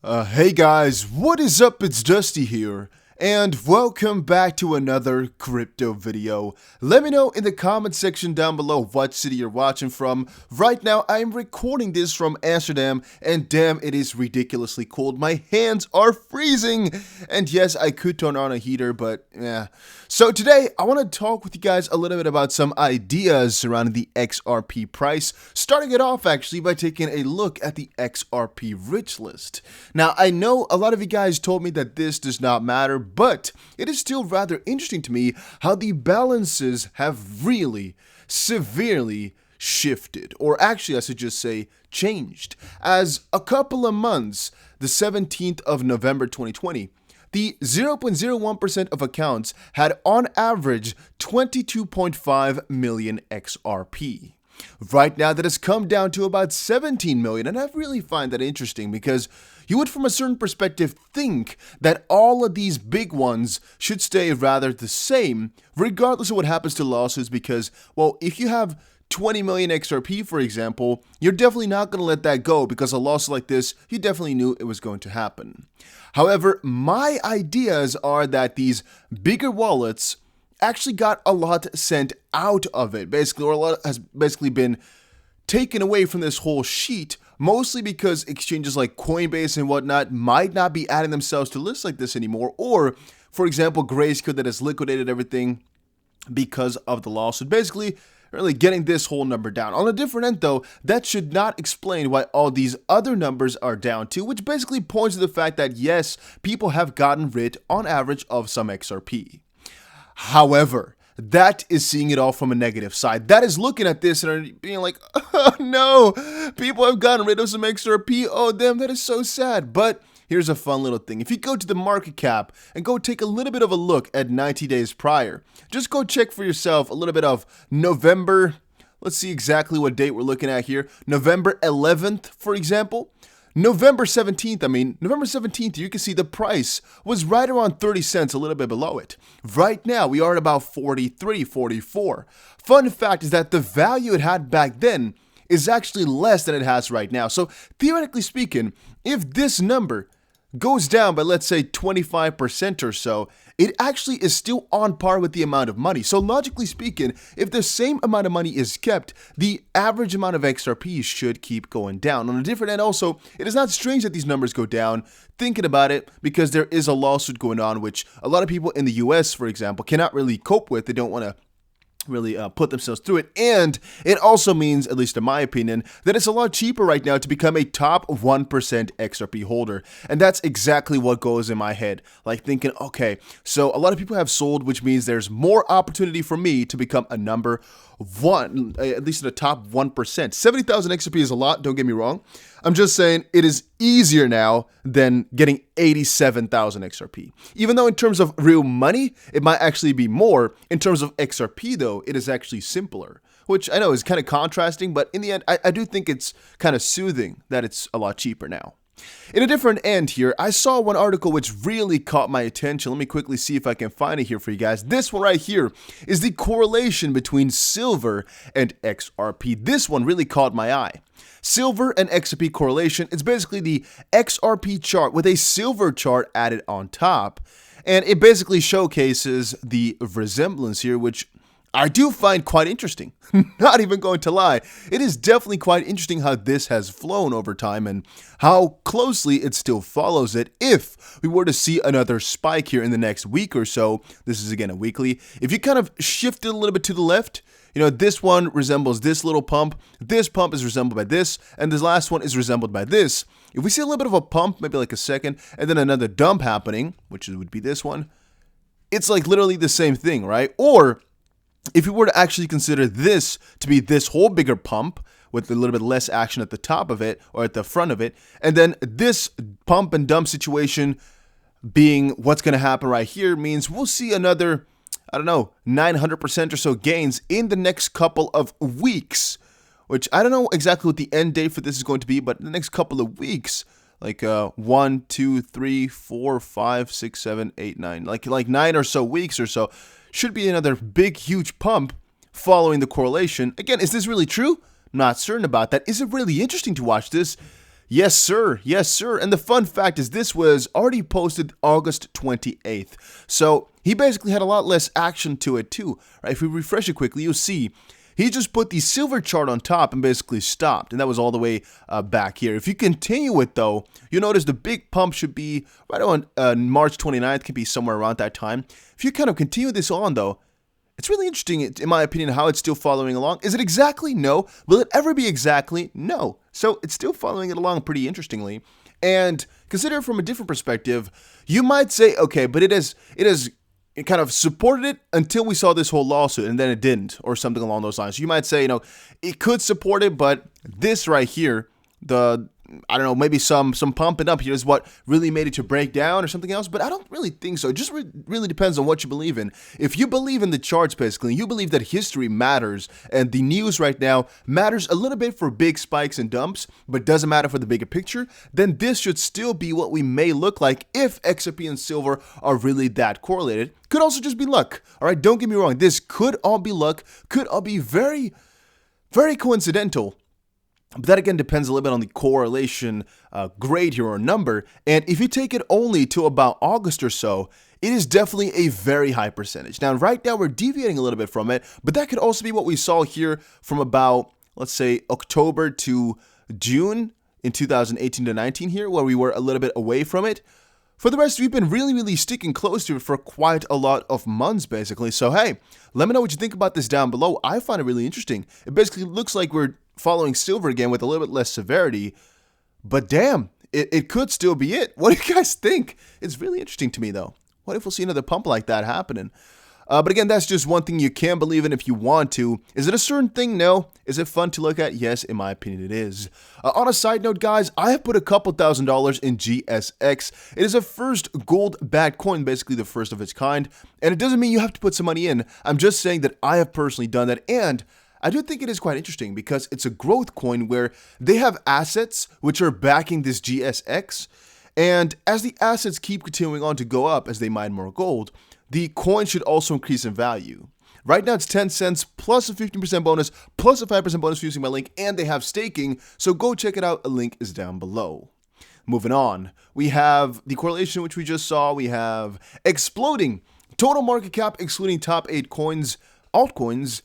Hey guys, what is up? It's Dusty here, and welcome back to another crypto video. Let me know in the comment section down below what city you're watching from. Right now, I'm recording this from Amsterdam, and damn, it is ridiculously cold. My hands are freezing, and yes, I could turn on a heater, but yeah. So today, I want to talk with you guys a little bit about some ideas surrounding the XRP price, starting it off actually by taking a look at the XRP rich list. Now, I know a lot of you guys told me that this does not matter, but it is still rather interesting to me how the balances have really severely shifted, or actually I should just say changed, as a couple of months, the 17th of November 2020, the 0.01% of accounts had on average 22.5 million XRP. Right now, that has come down to about 17 million, and I really find that interesting because you would, from a certain perspective, think that all of these big ones should stay rather the same, regardless of what happens to lawsuits, because, well, if you have 20 million XRP, for example, you're definitely not going to let that go because a loss like this, you definitely knew it was going to happen. However, my ideas are that these bigger wallets actually got a lot sent out of it, basically, or a lot has basically been taken away from this whole sheet, mostly because exchanges like Coinbase and whatnot might not be adding themselves to lists like this anymore, or, for example, Grayscale that has liquidated everything because of the lawsuit, basically really getting this whole number down. On a different end, though, that should not explain why all these other numbers are down too, which basically points to the fact that, yes, people have gotten rid, on average, of some XRP. However, that is seeing it all from a negative side. That is looking at this and being like, oh no, people have gotten rid of some XRP. Oh, damn, that is so sad. But here's a fun little thing. If you go to the market cap and go take a little bit of a look at 90 days prior, just go check for yourself a little bit of November. Let's see exactly what date we're looking at here. November 11th, for example. November 17th, you can see the price was right around 30 cents, a little bit below it. Right now, we are at about 43, 44. Fun fact is that the value it had back then is actually less than it has right now. So theoretically speaking, if this number goes down by, let's say, 25% or so, it actually is still on par with the amount of money. So logically speaking, if the same amount of money is kept, the average amount of XRP should keep going down. On a different end also, it is not strange that these numbers go down, thinking about it, because there is a lawsuit going on, which a lot of people in the US, for example, cannot really cope with. They don't want to really put themselves through it, and it also means, at least in my opinion, that it's a lot cheaper right now to become a top 1% XRP holder, and that's exactly what goes in my head, like thinking, okay, so a lot of people have sold, which means there's more opportunity for me to become a number one, at least in the top 1%. 70,000 XRP is a lot, don't get me wrong. I'm just saying it is easier now than getting 87,000 XRP. Even though in terms of real money, it might actually be more. In terms of XRP though, it is actually simpler, which I know is kind of contrasting, but in the end, I do think it's kind of soothing that it's a lot cheaper now. In a different end here, I saw one article which really caught my attention. Let me quickly see if I can find it here for you guys. This one right here is the correlation between silver and XRP. This one really caught my eye. Silver and XRP correlation, it's basically the XRP chart with a silver chart added on top. And it basically showcases the resemblance here, which I do find quite interesting. Not even going to lie. It is definitely quite interesting how this has flown over time and how closely it still follows it. If we were to see another spike here in the next week or so, this is again a weekly, if you kind of shift it a little bit to the left, you know, this one resembles this little pump, this pump is resembled by this, and this last one is resembled by this. If we see a little bit of a pump, maybe like a second, and then another dump happening, which would be this one, it's like literally the same thing, right? Or if you were to actually consider this to be this whole bigger pump with a little bit less action at the top of it or at the front of it, and then this pump and dump situation being what's going to happen right here, means we'll see another, I don't know, 900% or so gains in the next couple of weeks, which I don't know exactly what the end date for this is going to be, but in the next couple of weeks, like 1, 2, 3, 4, 5, 6, 7, 8, 9, like 9 or so weeks or so, should be another big, huge pump following the correlation. Again, is this really true? Not certain about that. Is it really interesting to watch this? Yes, sir. Yes, sir. And the fun fact is this was already posted August 28th. So he basically had a lot less action to it too. Right? If we refresh it quickly, you'll see he just put the silver chart on top and basically stopped. And that was all the way back here. If you continue it though, you'll notice the big pump should be right on March 29th, can be somewhere around that time. If you kind of continue this on though, it's really interesting, in my opinion, how it's still following along. Is it exactly? No. Will it ever be exactly? No. So it's still following it along pretty interestingly. And consider it from a different perspective, you might say, okay, but it has kind of supported it until we saw this whole lawsuit, and then it didn't, or something along those lines. So you might say, it could support it, but this right here, I don't know, maybe some pumping up here is what really made it to break down or something else, but I don't really think so. It just really depends on what you believe in. If you believe in the charts, basically, you believe that history matters, and the news right now matters a little bit for big spikes and dumps, but doesn't matter for the bigger picture, then this should still be what we may look like if XRP and silver are really that correlated. Could also just be luck, all right? Don't get me wrong. This could all be luck, could all be very, very coincidental. But that again depends a little bit on the correlation grade here or number. And if you take it only to about August or so, it is definitely a very high percentage. Now, right now we're deviating a little bit from it, but that could also be what we saw here from about, let's say, October to June in 2018 to 19 here, where we were a little bit away from it. For the rest, we've been really sticking close to it for quite a lot of months, basically. So, hey, let me know what you think about this down below. I find it really interesting. It basically looks like we're following silver again with a little bit less severity, but damn, it could still be it. What do you guys think? It's really interesting to me, though. What if we'll see another pump like that happening? But again, that's just one thing you can believe in if you want to. Is it a certain thing? No. Is it fun to look at? Yes, in my opinion, it is. On a side note, guys, I have put a couple $1,000s in GSX. It is a first gold-backed coin, basically the first of its kind. And it doesn't mean you have to put some money in. I'm just saying that I have personally done that. And I do think it is quite interesting because it's a growth coin where they have assets which are backing this GSX. And as the assets keep continuing on to go up as they mine more gold, the coin should also increase in value. Right now it's 10 cents plus a 15% bonus plus a 5% bonus for using my link, and they have staking, so go check it out. A link is down below. Moving on, we have the correlation which we just saw. We have exploding total market cap excluding top 8 coins, altcoins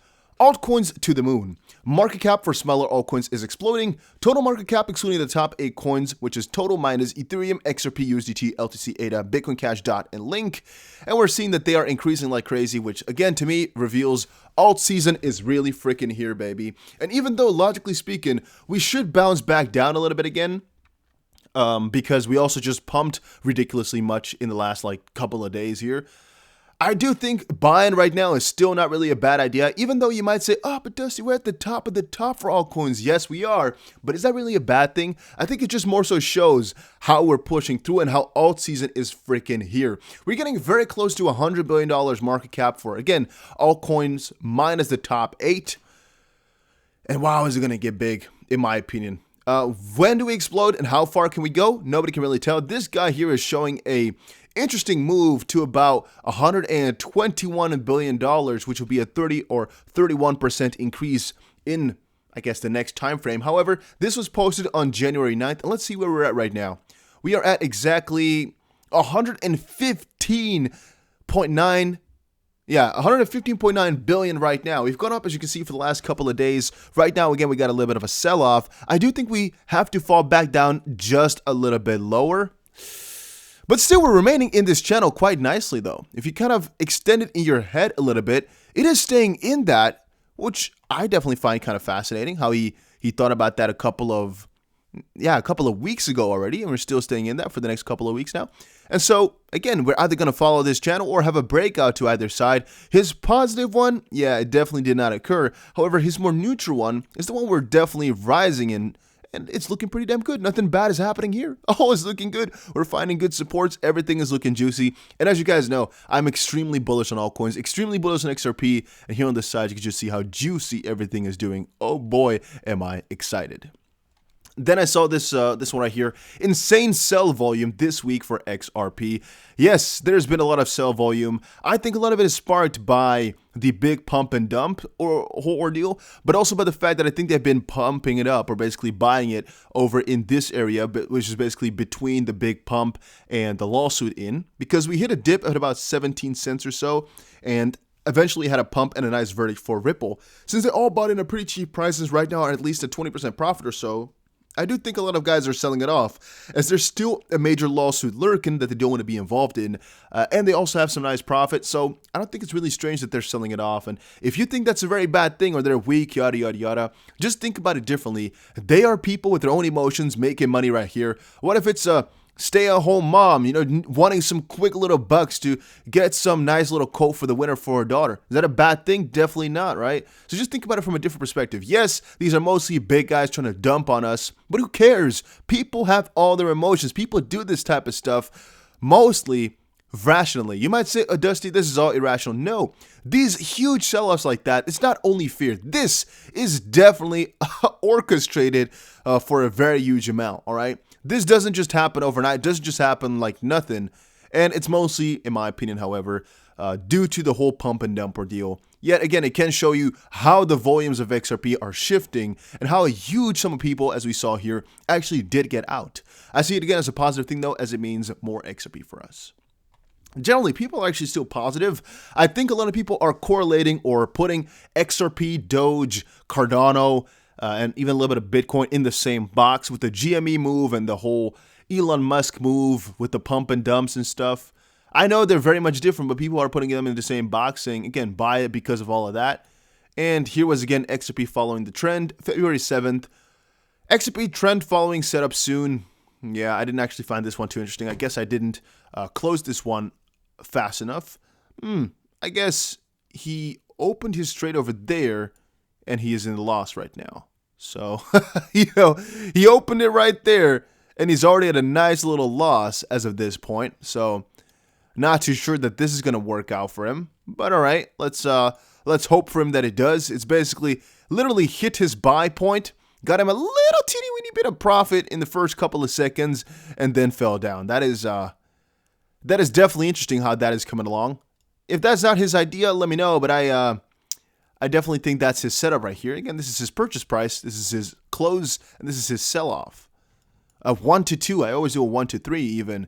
to the moon. Market cap for smaller altcoins is exploding. Total market cap excluding the top 8 coins, which is total minus Ethereum, XRP, USDT, LTC, ADA, Bitcoin Cash, DOT, and Link. And we're seeing that they are increasing like crazy, which again to me reveals alt season is really freaking here, baby. And even though logically speaking, we should bounce back down a little bit again, because we also just pumped ridiculously much in the last couple of days here, I do think buying right now is still not really a bad idea, even though you might say, oh, but Dusty, we're at the top of the top for altcoins. Yes, we are. But is that really a bad thing? I think it just more so shows how we're pushing through and how alt season is freaking here. We're getting very close to $100 billion market cap for, again, altcoins minus the top 8. And wow, is it going to get big, in my opinion. When do we explode and how far can we go? Nobody can really tell. This guy here is showing a interesting move to about $121 billion, which will be a 30 or 31% increase in, I guess, the next time frame. However, this was posted on January 9th, and let's see where we're at right now. We are at exactly 115.9 billion right now. We've gone up, as you can see, for the last couple of days. Right now, again, we got a little bit of a sell-off. I do think we have to fall back down just a little bit lower. But still, we're remaining in this channel quite nicely, though. If you kind of extend it in your head a little bit, it is staying in that, which I definitely find kind of fascinating, how he thought about that a couple of weeks ago already, and we're still staying in that for the next couple of weeks now. And so, again, we're either going to follow this channel or have a breakout to either side. His positive one, yeah, it definitely did not occur. However, his more neutral one is the one we're definitely rising in, and it's looking pretty damn good. Nothing bad is happening here. All is looking good. We're finding good supports. Everything is looking juicy. And as you guys know, I'm extremely bullish on altcoins, extremely bullish on XRP. And here on this side, you can just see how juicy everything is doing. Oh boy, am I excited. Then I saw this one right here. Insane sell volume this week for XRP. Yes, there's been a lot of sell volume. I think a lot of it is sparked by the big pump and dump or whole ordeal, but also by the fact that I think they've been pumping it up or basically buying it over in this area, which is basically between the big pump and the lawsuit because we hit a dip at about 17 cents or so and eventually had a pump and a nice verdict for Ripple. Since they all bought in at pretty cheap prices right now, are at least a 20% profit or so, I do think a lot of guys are selling it off, as there's still a major lawsuit lurking that they don't want to be involved in, and they also have some nice profit, so I don't think it's really strange that they're selling it off. And if you think that's a very bad thing or they're weak, yada yada yada, just think about it differently. They are people with their own emotions making money right here. What if it's a stay-at-home mom, wanting some quick little bucks to get some nice little coat for the winter for her daughter? Is that a bad thing? Definitely not, right? So just think about it from a different perspective. Yes, these are mostly big guys trying to dump on us, but who cares? People have all their emotions. People do this type of stuff mostly rationally. You might say, oh, Dusty, this is all irrational. No, these huge sell-offs like that, it's not only fear. This is definitely orchestrated for a very huge amount, all right? This doesn't just happen overnight. It doesn't just happen like nothing. And it's mostly, in my opinion, however, due to the whole pump and dump ordeal. Yet again, it can show you how the volumes of XRP are shifting and how a huge sum of people, as we saw here, actually did get out. I see it again as a positive thing, though, as it means more XRP for us. Generally, people are actually still positive. I think a lot of people are correlating or putting XRP, Doge, Cardano, and even a little bit of Bitcoin in the same box with the GME move and the whole Elon Musk move with the pump and dumps and stuff. I know they're very much different, but people are putting them in the same box, saying, again, buy it because of all of that. And here was, again, XRP following the trend, February 7th. XRP trend following setup soon. Yeah, I didn't actually find this one too interesting. I guess I didn't close this one fast enough. I guess he opened his trade over there, and he is in the loss right now. So, he opened it right there, and he's already at a nice little loss as of this point. So, not too sure that this is going to work out for him. But all right, let's hope for him that it does. It's basically literally hit his buy point, got him a little teeny weeny bit of profit in the first couple of seconds, and then fell down. That is definitely interesting how that is coming along. If that's not his idea, let me know. But I definitely think that's his setup right here. Again, this is his purchase price, this is his close, and this is his sell-off. A 1 to 2. I always do a 1 to 3 even.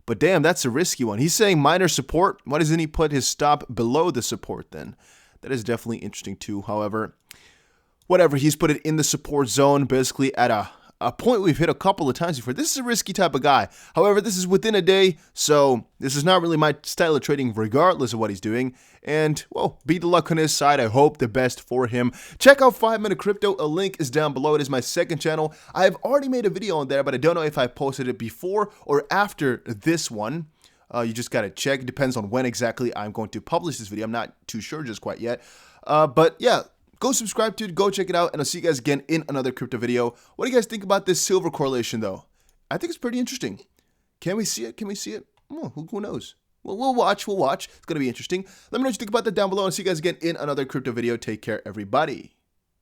But damn, that's a risky one. He's saying minor support. Why doesn't he put his stop below the support then? That is definitely interesting too. However, whatever, he's put it in the support zone, basically at a point we've hit a couple of times before. This is a risky type of guy. However, this is within a day, so this is not really my style of trading regardless of what he's doing. And, well, be the luck on his side. I hope the best for him. Check out 5 Minute Crypto. A link is down below. It is my second channel. I've already made a video on there, but I don't know if I posted it before or after this one. You just got to check. It depends on when exactly I'm going to publish this video. I'm not too sure just quite yet. But, yeah. Go subscribe to it, go check it out, and I'll see you guys again in another crypto video. What do you guys think about this silver correlation, though? I think it's pretty interesting. Can we see it? Can we see it? Oh, who knows? Well, we'll watch. It's going to be interesting. Let me know what you think about that down below, and I'll see you guys again in another crypto video. Take care, everybody.